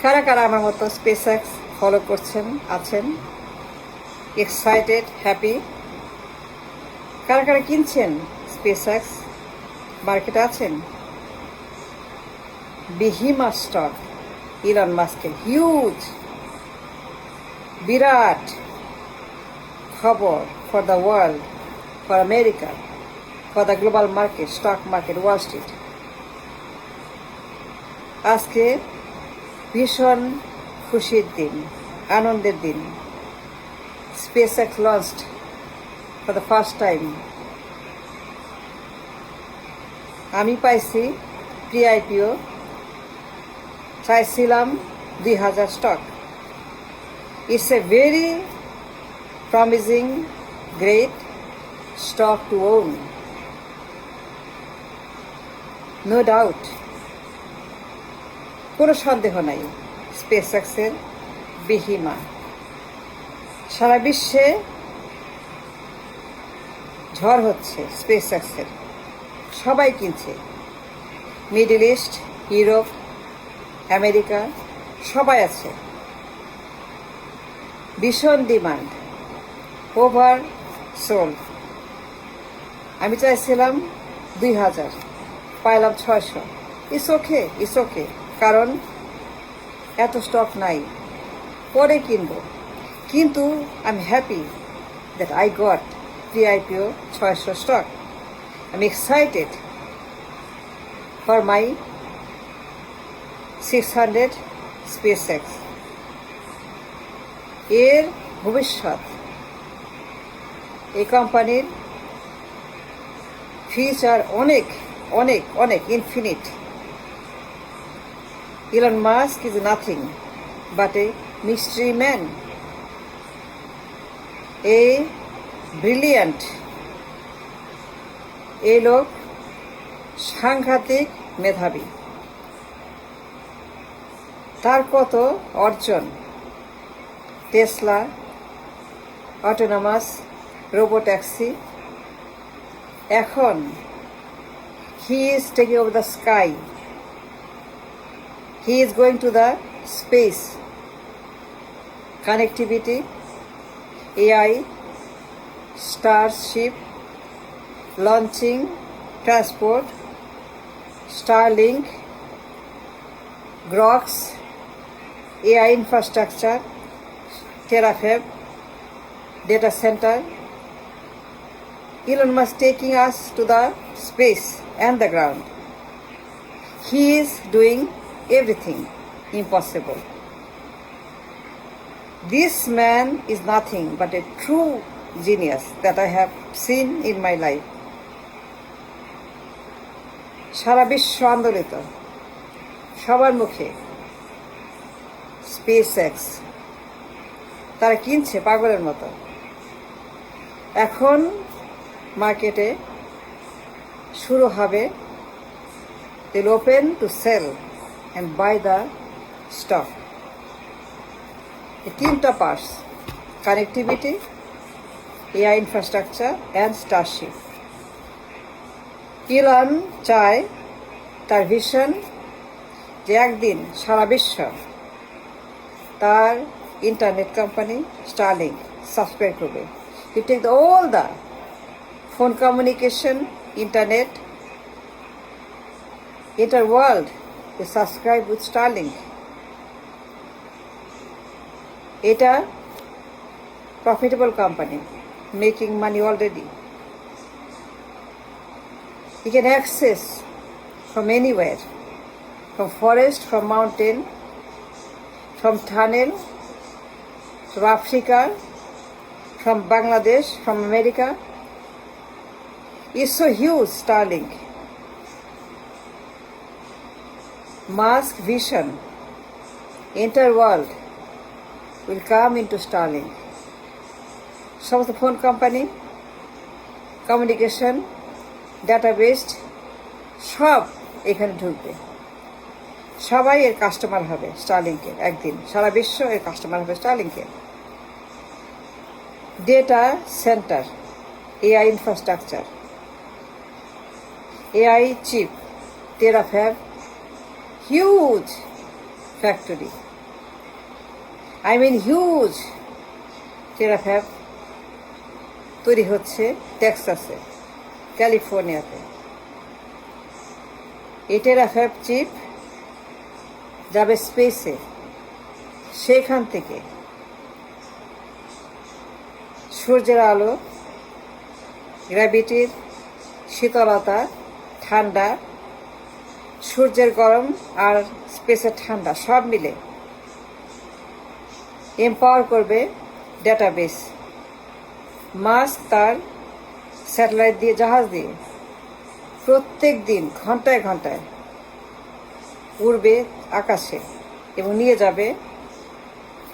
কারা কারা আমার মতো স্পেসএক্স ফলো করছেন আছেন? Excited, happy? কারা কারা কিনছেন স্পেসএক্স? মার্কেটে আছেন? বিহিমা স্টক ইলন মাস্কের, হিউজ, বিরাট খবর for the world, for America, for the global market, stock market, Wall Street. আজকে ভীষণ খুশির দিন, আনন্দের দিন। SpaceX launched for the first time. আমি পাইছি প্রি আইপিও, চাইছিলাম 2000 stock. It's a very promising, great stock to own. No doubt. কোনো সন্দেহ নাই, স্পেসএক্সের বিহিমা সারা বিশ্বে ঝড় হচ্ছে। স্পেসএক্সের সবাই কিনছে, মিডল ইস্ট, ইউরোপ, আমেরিকা, সবাই আছে। ভীষণ ডিমান্ড, ওভার সোল্ড। আমি চাইছিলাম 2000, পাইলাম 600। ইটস ওকে, কারণ এত স্টক নাই, পরে কিনবো। কিন্তু I am happy that I got pre IPO 600 stock. I am excited for my 600 SpaceX. এর ভবিষ্যৎ, এই কোম্পানির ফিউচার অনেক অনেক অনেক infinite. Elon Musk is nothing but a mystery man, a brilliant, এই লোক সাংঘাতিক মেধাবী। তার কত অর্জন, টেসলা, অটোনমাস রোবোট্যাক্সি। এখন he is taking over the sky. He is going to the space, connectivity, AI, Starship, launching, transport, Starlink, Grox, AI infrastructure, Terafab, data center. Elon Musk taking us to the space and the ground. He is doing everything impossible. This man is nothing but a true genius that I have seen in my life. সারা বিশ্ব আন্দোলিত, সবার মুখে SpaceX. তারা কিনছে পাগলের মতো। এখন মার্কেটে শুরু হবে, they'll open to sell and buy the stock. The তিনটা parts, connectivity, AI infrastructure and Starship. Elon চায়, তার ভিশন, যে একদিন সারা বিশ্ব তার ইন্টারনেট কোম্পানি স্টারলিংক সাবস্ক্রাইব করবে। You take all the phone communication, internet, interworld, you subscribe with Starlink. এটা profitable company, making money already. You can access from anywhere, from forest, from mountain, from tunnel, from Africa, from Bangladesh, from America. It's so huge, Starlink. Musk vision, interworld will come into Starlink. Some of the phone company, communication, database, সব এখানে ঢুকবে। সবাই এর customer হবে স্টারলিংকের, একদিন সারা বিশ্ব এর customer হবে স্টারলিংকের। Data centre, AI infrastructure, AI chip, Terafab, huge factory. I mean huge Terafab তৈরি হচ্ছে টেক্সাসে, ক্যালিফোর্নিয়াতে। এই টেরাফ্যাব চিপ যাবে স্পেসে, সেখান থেকে সূর্যের আলো, গ্র্যাভিটির শীতলতা, ঠান্ডা, সূর্যের গরম আর স্পেসের ঠান্ডা সব মিলে এম্পাওয়ার করবে ডেটাবেস। মাস্ক তার স্যাটেলাইট দিয়ে, জাহাজ দিয়ে প্রত্যেক দিন ঘন্টায় ঘন্টায় উড়বে আকাশে এবং নিয়ে যাবে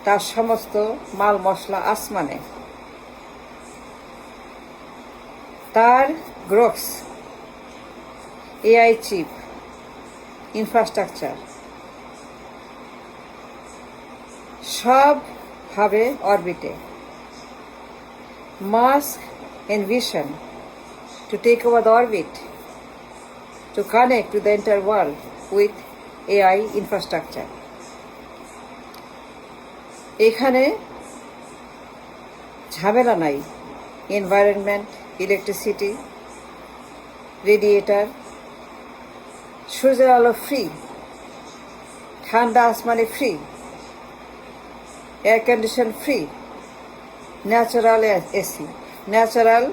তার সমস্ত মাল মশলা আসমানে। তার গ্রোক্স, এআই চিপ, ইনফ্রাস্ট্রাকচার সব ভাবে অরবিটে। Musk envision to take over the orbit to connect to the entire world with AI infrastructure. এখানে ঝামেলা নাই, এনভায়রনমেন্ট, ইলেকট্রিসিটি, রেডিয়েটার, সূর্যের আলো ফ্রি, ঠান্ডা আসমানে free, air condition free, natural AC, natural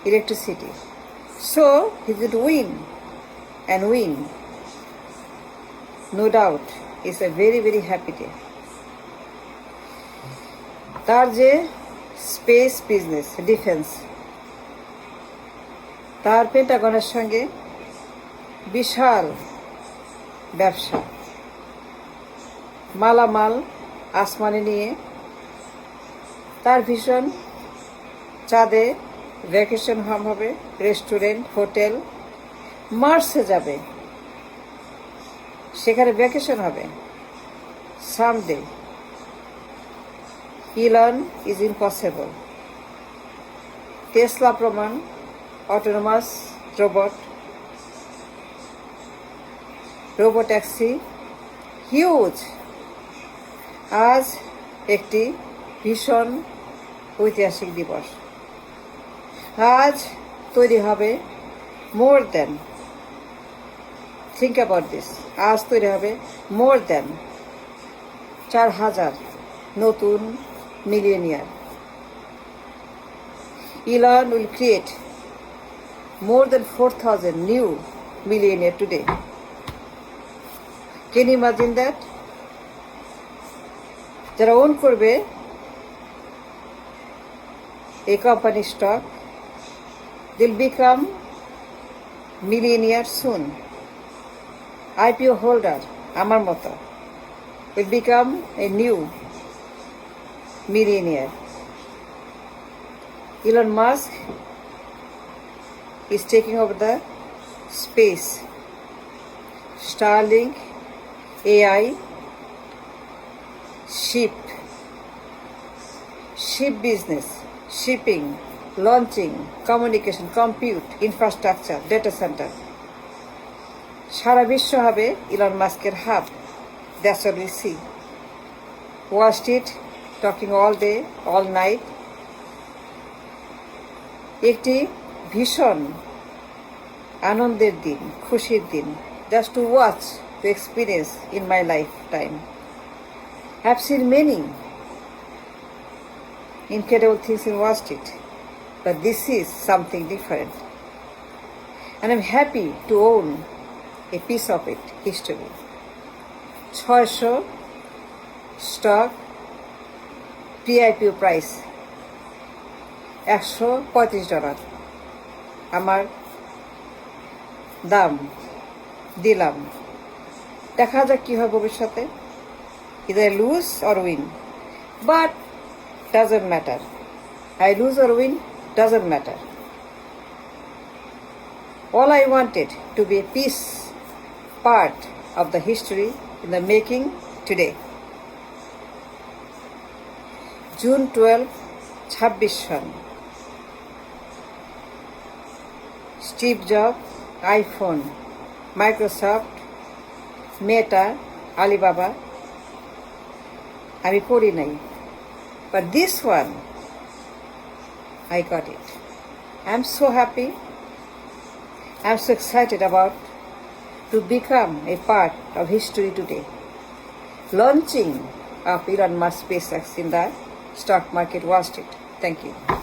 electricity. So he could win and win. No doubt, it's a very, very happy day. তার যে space business, defence, তার পেন্টাগনের সঙ্গে বিশাল ব্যবসা, মালামাল আসমানে নিয়ে তার ভীষণ চাঁদে ভ্যাকেশন হোম হবে, রেস্টুরেন্ট, হোটেল, মার্সে যাবে, সেখানে ভ্যাকেশন হবে someday. Elon is impossible. Tesla প্রমাণ, অটোনোমাস রোবো ট্যাক্সি, হিউজ। আজ একটি ভীষণ ঐতিহাসিক দিবস। আজ তৈরি হবে মোর দেন, থিঙ্ক অ্যাবাউট দিস, আজ তৈরি হবে মোর দেন 4,000 নতুন millionaire. Elon will create more than 4,000 new millionaire today. Can you imagine that? যারা ওন করবে এই কোম্পানির stock, they'll become millionaire soon. IPO holder, আমার মতো, will become a new millionaire. Elon Musk is taking over the space. Starlink, AI, ship business, shipping, launching, communication, compute, infrastructure, data center. সারা বিশ্ব হবে Elon মাস্কের hub. That's what we see. Wall Street talking all day, all night. একটি ভীষণ আনন্দের দিন, খুশির দিন, just to watch, to experience in my lifetime. I've seen many incredible things in Wall Street, but this is something different. And I'm happy to own a piece of it, history. 600 stock, pre-IPO price $135 আমার দাম দিলাম। দেখা যাক কি হয় ভবিষ্যতে। Either I lose or win, but doesn't matter. I lose or win, doesn't matter. All I wanted to be a piece, part of the history in the making today. June 12, 26 Son. Steve job, iPhone, Microsoft, meta, Alibaba আমি পড়ি নাই, but this one I got it. I'm so happy. I'm so excited about to become a part of history today. Launching of Elon Musk SpaceX in the stock market Wall Street. Thank you.